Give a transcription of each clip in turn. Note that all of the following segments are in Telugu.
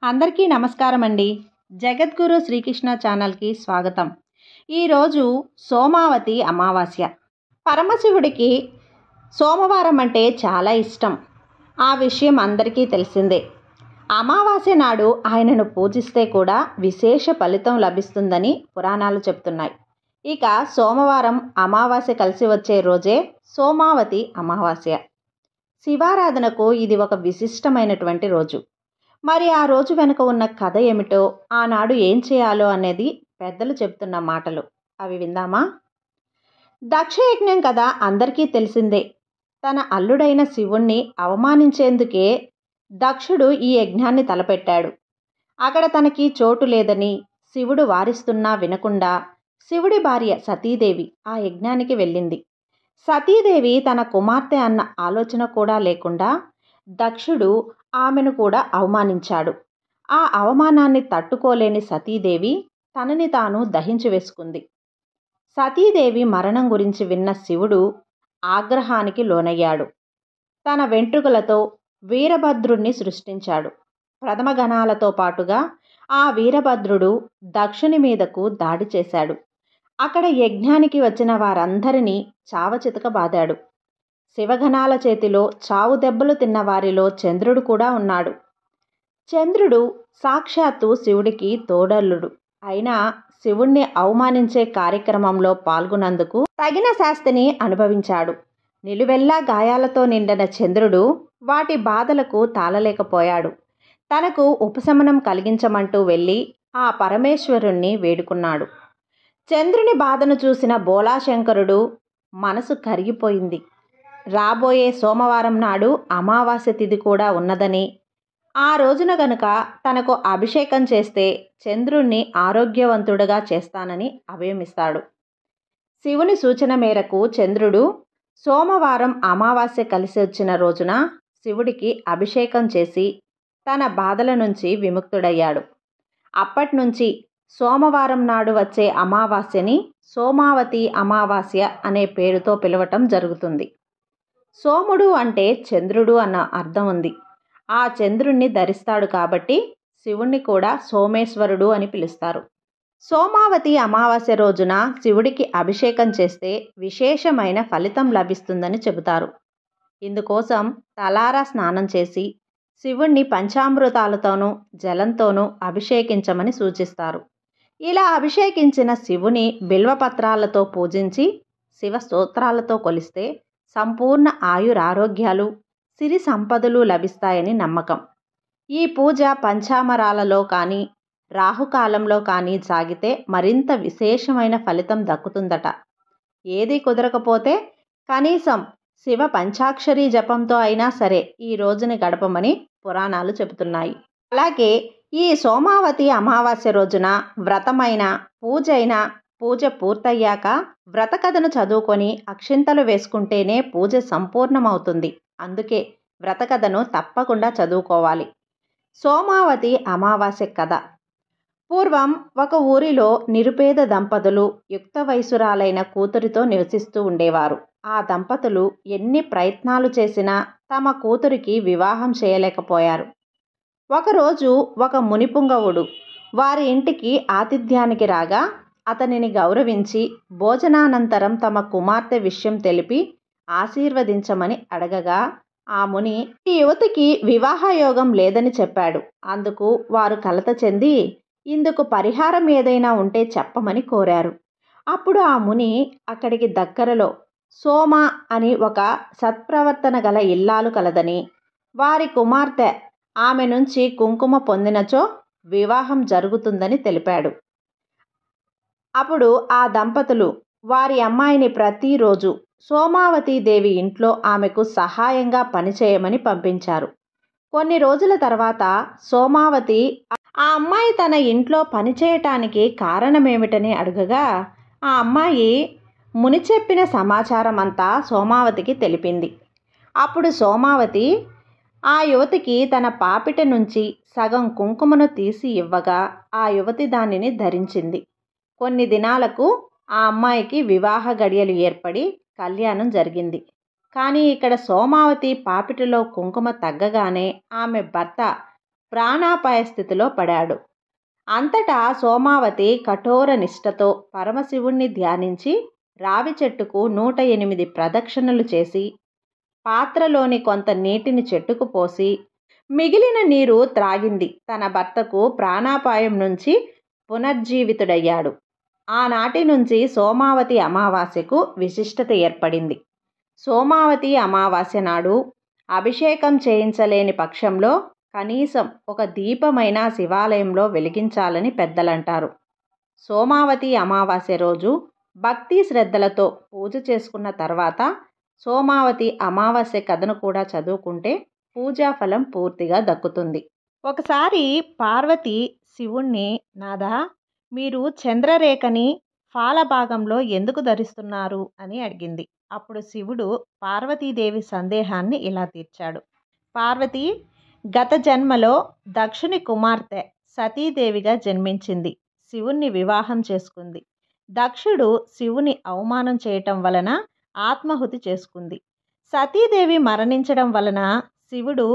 అందరికీ నమస్కారం అండి. జగద్గురు శ్రీకృష్ణ ఛానల్కి స్వాగతం. ఈరోజు సోమావతి అమావాస్య. పరమశివుడికి సోమవారం అంటే చాలా ఇష్టం. ఆ విషయం అందరికీ తెలిసిందే. అమావాస్య నాడు ఆయనను పూజిస్తే కూడా విశేష ఫలితం లభిస్తుందని పురాణాలు చెప్తున్నాయి. ఇక సోమవారం అమావాస్య కలిసి వచ్చే రోజే సోమావతి అమావాస్య. శివారాధనకు ఇది ఒక విశిష్టమైనటువంటి రోజు. మరి ఆ రోజు వెనుక ఉన్న కథ ఏమిటో, ఆనాడు ఏం చేయాలో అనేది పెద్దలు చెప్తున్న మాటలు. అవి విందామా? దక్షయజ్ఞం కథ అందరికీ తెలిసిందే. తన అల్లుడైన శివుణ్ణి అవమానించేందుకే దక్షుడు ఈ యజ్ఞాన్ని తలపెట్టాడు. అక్కడ తనకి చోటు లేదని శివుడు వారిస్తున్నా వినకుండా శివుడి భార్య సతీదేవి ఆ యజ్ఞానికి వెళ్ళింది. సతీదేవి తన కుమార్తె అన్న ఆలోచన కూడా లేకుండా దక్షుడు ఆమెను కూడా అవమానించాడు. ఆ అవమానాన్ని తట్టుకోలేని సతీదేవి తనని తాను దహించి వేసుకుంది. సతీదేవి మరణం గురించి విన్న శివుడు ఆగ్రహానికి లోనయ్యాడు. తన వెంట్రుకలతో వీరభద్రుణ్ణి సృష్టించాడు. ప్రథమ గణాలతో పాటుగా ఆ వీరభద్రుడు దక్షుని మీదకు దాడి చేశాడు. అక్కడ యజ్ఞానికి వచ్చిన వారందరినీ చావచితకబాదాడు. శివగణాల చేతిలో చావు దెబ్బలు తిన్న వారిలో చంద్రుడు కూడా ఉన్నాడు. చంద్రుడు సాక్షాత్తు శివుడికి తోడల్లుడు. అయినా శివుణ్ణి అవమానించే కార్యక్రమంలో పాల్గొన్నందుకు తగిన శాస్తిని అనుభవించాడు. నిలువెల్లా గాయాలతో నిండిన చంద్రుడు వాటి బాధలకు తాళలేకపోయాడు. తనకు ఉపశమనం కలిగించమంటూ వెళ్ళి ఆ పరమేశ్వరుణ్ణి వేడుకున్నాడు. చంద్రుని బాధను చూసిన బోళాశంకరుడు మనసు కరిగిపోయింది. రాబోయే సోమవారం నాడు అమావాస్య తిథి కూడా ఉన్నదని, ఆ రోజున గనుక తనకు అభిషేకం చేస్తే చంద్రుణ్ణి ఆరోగ్యవంతుడుగా చేస్తానని అభయమిస్తాడు. శివుని సూచన మేరకు చంద్రుడు సోమవారం అమావాస్య కలిసి వచ్చిన రోజున శివుడికి అభిషేకం చేసి తన బాధల నుంచి విముక్తుడయ్యాడు. అప్పట్నుంచి సోమవారం నాడు వచ్చే అమావాస్యని సోమావతి అమావాస్య అనే పేరుతో పిలవటం జరుగుతుంది. సోముడు అంటే చంద్రుడు అన్న అర్థం ఉంది. ఆ చంద్రుణ్ణి ధరిస్తాడు కాబట్టి శివుణ్ణి కూడా సోమేశ్వరుడు అని పిలుస్తారు. సోమావతి అమావాస్య రోజున శివుడికి అభిషేకం చేస్తే విశేషమైన ఫలితం లభిస్తుందని చెబుతారు. ఇందుకోసం తలారా స్నానం చేసి శివుణ్ణి పంచామృతాలతోనూ జలంతోనూ అభిషేకించమని సూచిస్తారు. ఇలా అభిషేకించిన శివుని బిల్వపత్రాలతో పూజించి శివ స్తోత్రాలతో కొలిస్తే సంపూర్ణ ఆయురారోగ్యాలు, సిరి సంపదలు లభిస్తాయని నమ్మకం. ఈ పూజ పంచామరాలలో కానీ రాహుకాలంలో కానీ సాగితే మరింత విశేషమైన ఫలితం దక్కుతుందట. ఏది కుదరకపోతే కనీసం శివ పంచాక్షరీ జపంతో అయినా సరే ఈ రోజుని గడపమని పురాణాలు చెబుతున్నాయి. అలాగే ఈ సోమావతి అమావాస్య రోజున వ్రతమైన పూజ పూర్తయ్యాక వ్రత కథను చదువుకొని అక్షింతలు వేసుకుంటేనే పూజ సంపూర్ణమవుతుంది. అందుకే వ్రత కథను తప్పకుండా చదువుకోవాలి. సోమావతి అమావాస్య కథ. పూర్వం ఒక ఊరిలో నిరుపేద దంపతులు యుక్త వయసురాలైన కూతురితో నివసిస్తూ ఉండేవారు. ఆ దంపతులు ఎన్ని ప్రయత్నాలు చేసినా తమ కూతురికి వివాహం చేయలేకపోయారు. ఒకరోజు ఒక మునిపుంగవుడు వారి ఇంటికి ఆతిథ్యానికి రాగా అతనిని గౌరవించి భోజనానంతరం తమ కుమార్తె విషయం తెలిపి ఆశీర్వదించమని అడగగా ఆ ముని ఈ యువతికి వివాహయోగం లేదని చెప్పాడు. అందుకు వారు కలత చెంది ఇందుకు పరిహారం ఏదైనా ఉంటే చెప్పమని కోరారు. అప్పుడు ఆ ముని అక్కడికి దగ్గరలో సోమ అని ఒక సత్ప్రవర్తన గల ఇల్లాలు కలదని, వారి కుమార్తె ఆమె నుంచి కుంకుమ పొందినచో వివాహం జరుగుతుందని తెలిపాడు. అప్పుడు ఆ దంపతులు వారి అమ్మాయిని ప్రతిరోజు సోమావతీదేవి ఇంట్లో ఆమెకు సహాయంగా పనిచేయమని పంపించారు. కొన్ని రోజుల తర్వాత సోమావతి ఆ అమ్మాయి తన ఇంట్లో పనిచేయటానికి కారణమేమిటని అడగగా ఆ అమ్మాయి ముని చెప్పిన సమాచారం అంతా సోమావతికి తెలిపింది. అప్పుడు సోమావతి ఆ యువతికి తన పాపిట నుంచి సగం కుంకుమను తీసి ఇవ్వగా ఆ యువతి దానిని ధరించింది. కొన్ని దినాలకు ఆ అమ్మాయికి వివాహ గడియలు ఏర్పడి కళ్యాణం జరిగింది. కానీ ఇక్కడ సోమావతి పాపిటలో కుంకుమ తగ్గగానే ఆమె భర్త ప్రాణాపాయ స్థితిలో పడాడు. అంతటా సోమావతి కఠోర నిష్ఠతో పరమశివుణ్ణి ధ్యానించి రావి చెట్టుకు 108 ప్రదక్షిణలు చేసి పాత్రలోని కొంత నీటిని చెట్టుకు పోసి మిగిలిన నీరు త్రాగింది. తన భర్తకు ప్రాణాపాయం నుంచి పునర్జీవితుడయ్యాడు. ఆనాటి నుంచి సోమావతి అమావాస్యకు విశిష్టత ఏర్పడింది. సోమావతి అమావాస్య నాడు అభిషేకం చేయించలేని పక్షంలో కనీసం ఒక దీపమైనా శివాలయంలో వెలిగించాలని పెద్దలంటారు. సోమావతి అమావాస్య రోజు భక్తి శ్రద్ధలతో పూజ చేసుకున్న తర్వాత సోమావతి అమావాస్య కథను కూడా చదువుకుంటే పూజా ఫలం పూర్తిగా దక్కుతుంది. ఒకసారి పార్వతి శివుణ్ణి, నాదా, మీరు చంద్రరేఖని ఫాలభాగంలో ఎందుకు ధరిస్తున్నారు అని అడిగింది. అప్పుడు శివుడు పార్వతీదేవి సందేహాన్ని ఇలా తీర్చాడు. పార్వతి గత జన్మలో దక్షుని కుమార్తె సతీదేవిగా జన్మించింది. శివుణ్ణి వివాహం చేసుకుంది. దక్షుడు శివుని అవమానం చేయటం వలన ఆత్మాహుతి చేసుకుంది. సతీదేవి మరణించడం వలన శివుడు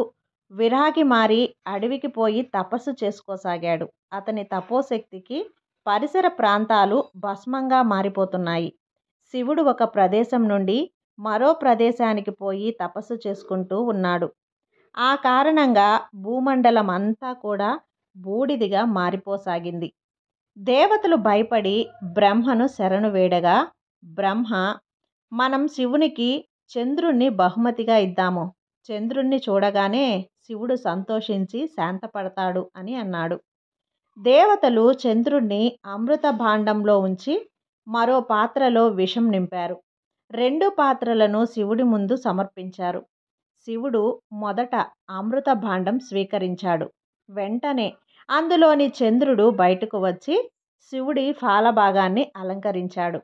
విరాగి మారి అడవికి పోయి తపస్సు చేసుకోసాగాడు. అతని తపోశక్తికి పరిసర ప్రాంతాలు భస్మంగా మారిపోతున్నాయి. శివుడు ఒక ప్రదేశం నుండి మరో ప్రదేశానికి పోయి తపస్సు చేసుకుంటూ ఉన్నాడు. ఆ కారణంగా భూమండలం అంతా కూడా బూడిదిగా మారిపోసాగింది. దేవతలు భయపడి బ్రహ్మను శరణు వేడగా బ్రహ్మ, మనం శివునికి చంద్రుణ్ణి బహుమతిగా ఇద్దాము. చంద్రుణ్ణి చూడగానే శివుడు సంతోషించి శాంతపడతాడు అని అన్నాడు. దేవతలు చంద్రుణ్ణి అమృత భాండంలో ఉంచి మరో పాత్రలో విషం నింపారు. 2 పాత్రలను శివుడి ముందు సమర్పించారు. శివుడు మొదట అమృత భాండం స్వీకరించాడు. వెంటనే అందులోని చంద్రుడు బయటకు వచ్చి శివుడి ఫాలభాగాన్ని అలంకరించాడు.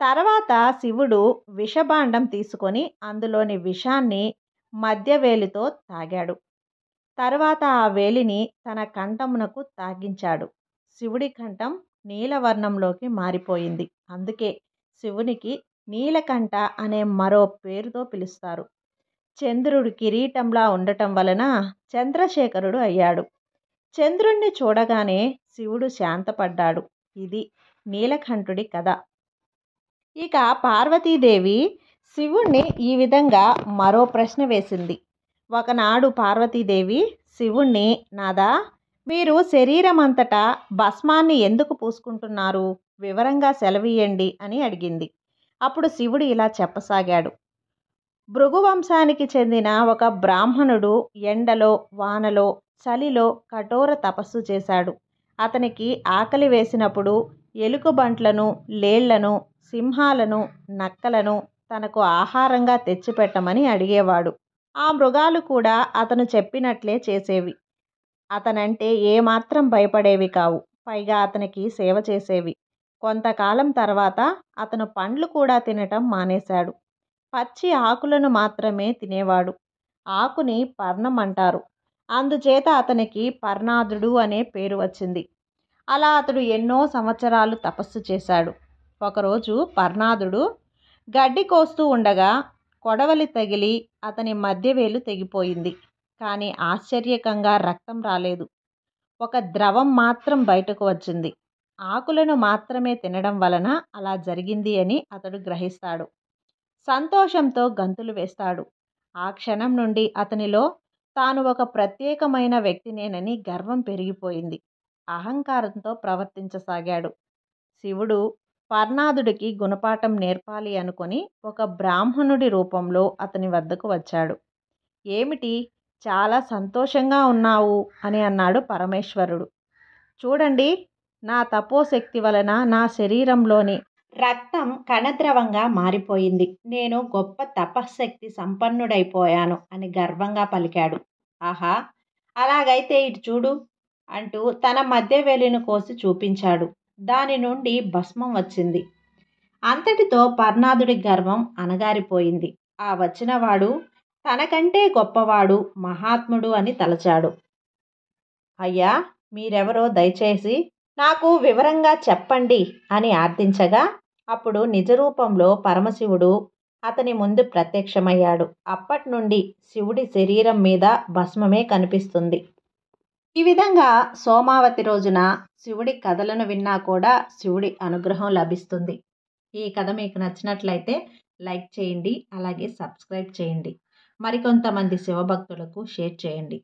తర్వాత శివుడు విషభాండం తీసుకొని అందులోని విషాన్ని మధ్యవేలితో తాగాడు. తర్వాత ఆ వేలిని తన కంఠమునకు తాగించాడు. శివుడి కంఠం నీలవర్ణంలోకి మారిపోయింది. అందుకే శివునికి నీలకంఠ అనే మరో పేరుతో పిలుస్తారు. చంద్రుడు కిరీటంలా ఉండటం వలన చంద్రశేఖరుడు అయ్యాడు. చంద్రుణ్ణి చూడగానే శివుడు శాంతపడ్డాడు. ఇది నీలకంఠుడి కథ. ఇక పార్వతీదేవి శివుణ్ణి ఈ విధంగా మరో ప్రశ్న వేసింది. ఒకనాడు పార్వతీదేవి శివుణ్ణి, నాదా, మీరు శరీరం అంతటా భస్మాన్ని ఎందుకు పూసుకుంటున్నారు? వివరంగా సెలవీయండి అని అడిగింది. అప్పుడు శివుడు ఇలా చెప్పసాగాడు. భృగువంశానికి చెందిన ఒక బ్రాహ్మణుడు ఎండలో, వానలో, చలిలో కఠోర తపస్సు చేశాడు. అతనికి ఆకలి వేసినప్పుడు ఎలుకబంట్లను, లేళ్లను, సింహాలను, నక్కలను తనకు ఆహారంగా తెచ్చిపెట్టమని అడిగేవాడు. ఆ మృగాలు కూడా అతను చెప్పినట్లే చేసేవి. అతనంటే ఏమాత్రం భయపడేవి కావు. పైగా అతనికి సేవ చేసేవి. కొంతకాలం తర్వాత అతను పండ్లు కూడా తినటం మానేశాడు. పచ్చి ఆకులను మాత్రమే తినేవాడు. ఆకుని పర్ణం అంటారు. అందుచేత అతనికి పర్ణాదుడు అనే పేరు వచ్చింది. అలా అతడు ఎన్నో సంవత్సరాలు తపస్సు చేశాడు. ఒకరోజు పర్ణాదుడు గడ్డి కోస్తూ ఉండగా కొడవలి తగిలి అతని మధ్యవేలు తెగిపోయింది. కానీ ఆశ్చర్యకంగా రక్తం రాలేదు. ఒక ద్రవం మాత్రం బయటకు వచ్చింది. ఆకులను మాత్రమే తినడం వలన అలా జరిగింది అని అతడు గ్రహిస్తాడు. సంతోషంతో గంతులు వేస్తాడు. ఆ క్షణం నుండి అతనిలో తాను ఒక ప్రత్యేకమైన వ్యక్తినేనని గర్వం పెరిగిపోయింది. అహంకారంతో ప్రవర్తించసాగాడు. శివుడు పర్ణాదుడికి గుణపాఠం నేర్పాలి అనుకొని ఒక బ్రాహ్మణుడి రూపంలో అతని వద్దకు వచ్చాడు. ఏమిటి, చాలా సంతోషంగా ఉన్నావు అని అన్నాడు పరమేశ్వరుడు. చూడండి, నా తపోశక్తి వలన నా శరీరంలోని రక్తం కణద్రవంగా మారిపోయింది. నేను గొప్ప తపశ్శక్తి సంపన్నుడైపోయాను అని గర్వంగా పలికాడు. ఆహా, అలాగైతే ఇటు చూడు అంటూ తన మధ్యవేలిని కోసి చూపించాడు. దాని నుండి భస్మం వచ్చింది. అంతటితో పర్ణాదుడి గర్వం అణగారిపోయింది. ఆ వచ్చినవాడు తనకంటే గొప్పవాడు, మహాత్ముడు అని తలచాడు. అయ్యా, మీరెవరో దయచేసి నాకు వివరంగా చెప్పండి అని ఆర్థించగా అప్పుడు నిజరూపంలో పరమశివుడు అతని ముందు ప్రత్యక్షమయ్యాడు. అప్పటి నుండి శివుడి శరీరం మీద భస్మమే కనిపిస్తుంది. ఈ విధంగా సోమావతి రోజున శివుడి కథలను విన్నా కూడా శివుడి అనుగ్రహం లభిస్తుంది. ఈ కథ మీకు నచ్చినట్లయితే లైక్ చేయండి, అలాగే సబ్స్క్రైబ్ చేయండి. మరికొంతమంది శివభక్తులకు షేర్ చేయండి.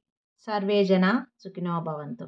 సర్వే జన సుఖినో భవంతు.